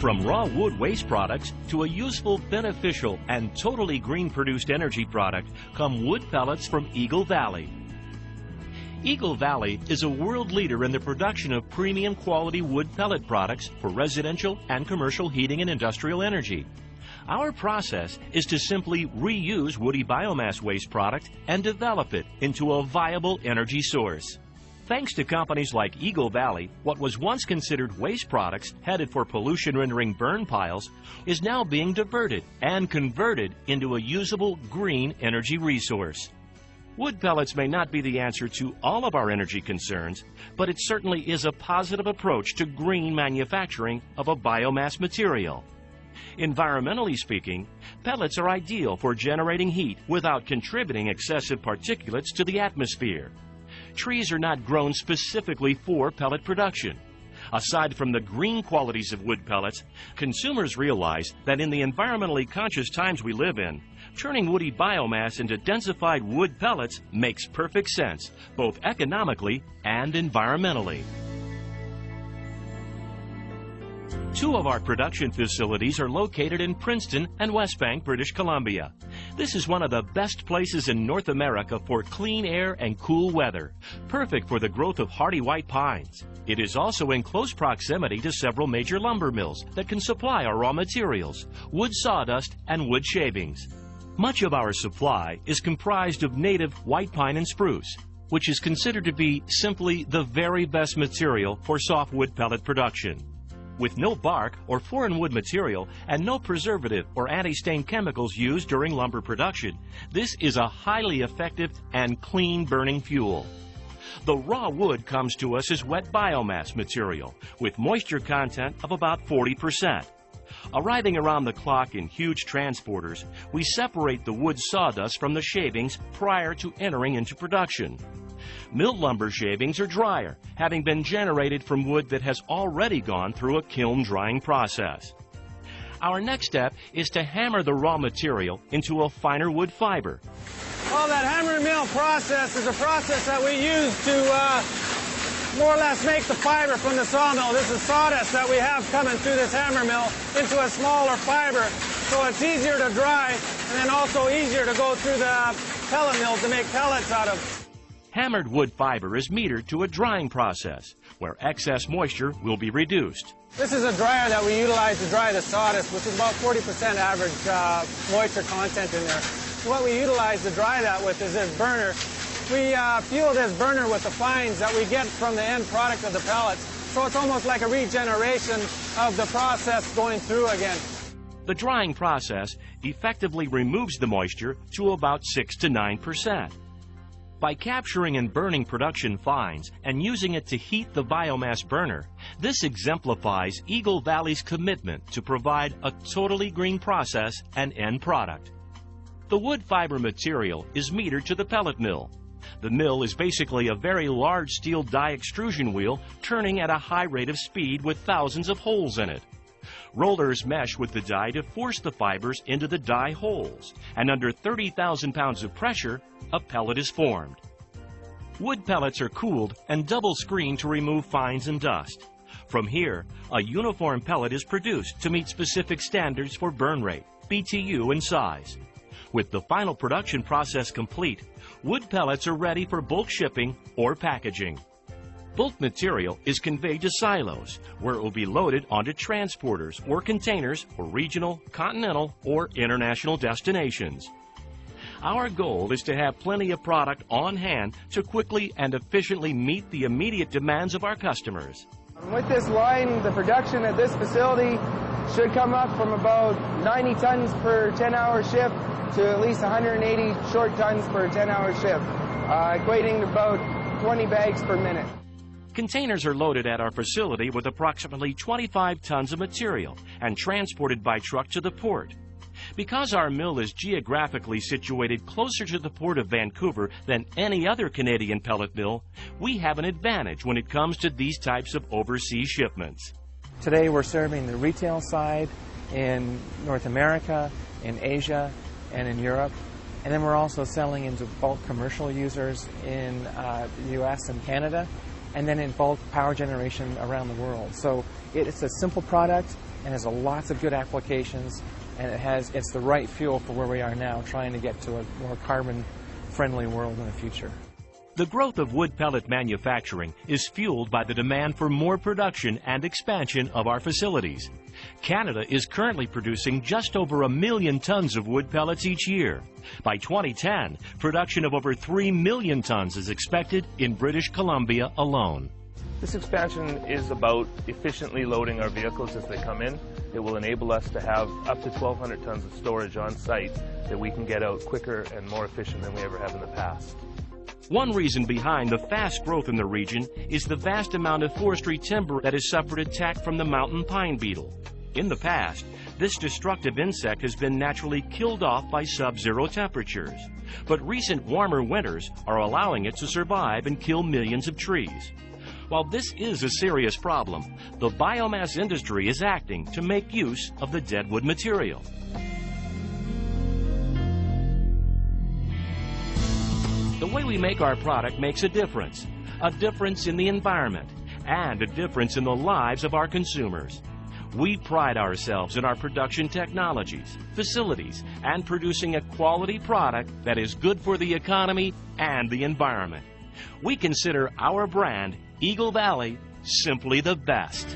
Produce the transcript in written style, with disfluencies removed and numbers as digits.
From raw wood waste products to a useful, beneficial, and totally green produced energy product come wood pellets from Eagle Valley. Eagle Valley is a world leader in the production of premium quality wood pellet products for residential and commercial heating and industrial energy. Our process is to simply reuse woody biomass waste product and develop it into a viable energy source. Thanks to companies like Eagle Valley, what was once considered waste products headed for pollution-rendering burn piles is now being diverted and converted into a usable green energy resource. Wood pellets may not be the answer to all of our energy concerns, but it certainly is a positive approach to green manufacturing of a biomass material. Environmentally speaking, pellets are ideal for generating heat without contributing excessive particulates to the atmosphere. Trees are not grown specifically for pellet production. Aside from the green qualities of wood pellets, consumers realize that in the environmentally conscious times we live in, turning woody biomass into densified wood pellets makes perfect sense, both economically and environmentally. Two of our production facilities are located in Princeton and West Bank, British Columbia. This is one of the best places in North America for clean air and cool weather, perfect for the growth of hardy white pines. It is also in close proximity to several major lumber mills that can supply our raw materials, wood sawdust and wood shavings. Much of our supply is comprised of native white pine and spruce, which is considered to be simply the very best material for softwood pellet production. With no bark or foreign wood material and no preservative or anti-stain chemicals used during lumber production, this is a highly effective and clean burning fuel. The raw wood comes to us as wet biomass material with moisture content of about 40%. Arriving around the clock in huge transporters, we separate the wood sawdust from the shavings prior to entering into production. Milled lumber shavings are drier, having been generated from wood that has already gone through a kiln drying process. Our next step is to hammer the raw material into a finer wood fiber. Well, that hammer mill process is a process that we use to more or less make the fiber from the sawmill. This is sawdust that we have coming through this hammer mill into a smaller fiber, so it's easier to dry and then also easier to go through the pellet mill to make pellets out of. Hammered wood fiber is metered to a drying process, where excess moisture will be reduced. This is a dryer that we utilize to dry the sawdust, which is about 40% average moisture content in there. So what we utilize to dry that with is this burner. We fuel this burner with the fines that we get from the end product of the pellets. So it's almost like a regeneration of the process going through again. The drying process effectively removes the moisture to about 6 to 9%. By capturing and burning production fines and using it to heat the biomass burner, this exemplifies Eagle Valley's commitment to provide a totally green process and end product. The wood fiber material is metered to the pellet mill. The mill is basically a very large steel die extrusion wheel turning at a high rate of speed with thousands of holes in it. Rollers mesh with the die to force the fibers into the die holes, and under 30,000 pounds of pressure, a pellet is formed. Wood pellets are cooled and double screened to remove fines and dust. From here, a uniform pellet is produced to meet specific standards for burn rate, BTU, and size. With the final production process complete, wood pellets are ready for bulk shipping or packaging. Bulk material is conveyed to silos, where it will be loaded onto transporters or containers for regional, continental, or international destinations. Our goal is to have plenty of product on hand to quickly and efficiently meet the immediate demands of our customers. With this line, the production at this facility should come up from about 90 tons per 10-hour shift to at least 180 short tons per 10-hour shift, equating to about 20 bags per minute. Containers are loaded at our facility with approximately 25 tons of material and transported by truck to the port. Because our mill is geographically situated closer to the port of Vancouver than any other Canadian pellet mill, we have an advantage when it comes to these types of overseas shipments. Today we're serving the retail side in North America, in Asia, and in Europe. And then we're also selling into bulk commercial users in the US and Canada, and then in bulk power generation around the world. So it's a simple product. and has lots of good applications, and it's the right fuel for where we are now, trying to get to a more carbon-friendly world in the future. The growth of wood pellet manufacturing is fueled by the demand for more production and expansion of our facilities. Canada is currently producing just over 1 million tons of wood pellets each year. By 2010, production of over 3 million tons is expected in British Columbia alone. This expansion is about efficiently loading our vehicles as they come in. It will enable us to have up to 1,200 tons of storage on site that we can get out quicker and more efficient than we ever have in the past. One reason behind the fast growth in the region is the vast amount of forestry timber that has suffered attack from the mountain pine beetle. In the past, this destructive insect has been naturally killed off by sub-zero temperatures. But recent warmer winters are allowing it to survive and kill millions of trees. While this is a serious problem, the biomass industry is acting to make use of the deadwood material. The way we make our product makes a difference in the environment, and a difference in the lives of our consumers. We pride ourselves in our production technologies, facilities, and producing a quality product that is good for the economy and the environment. We consider our brand, Eagle Valley, simply the best.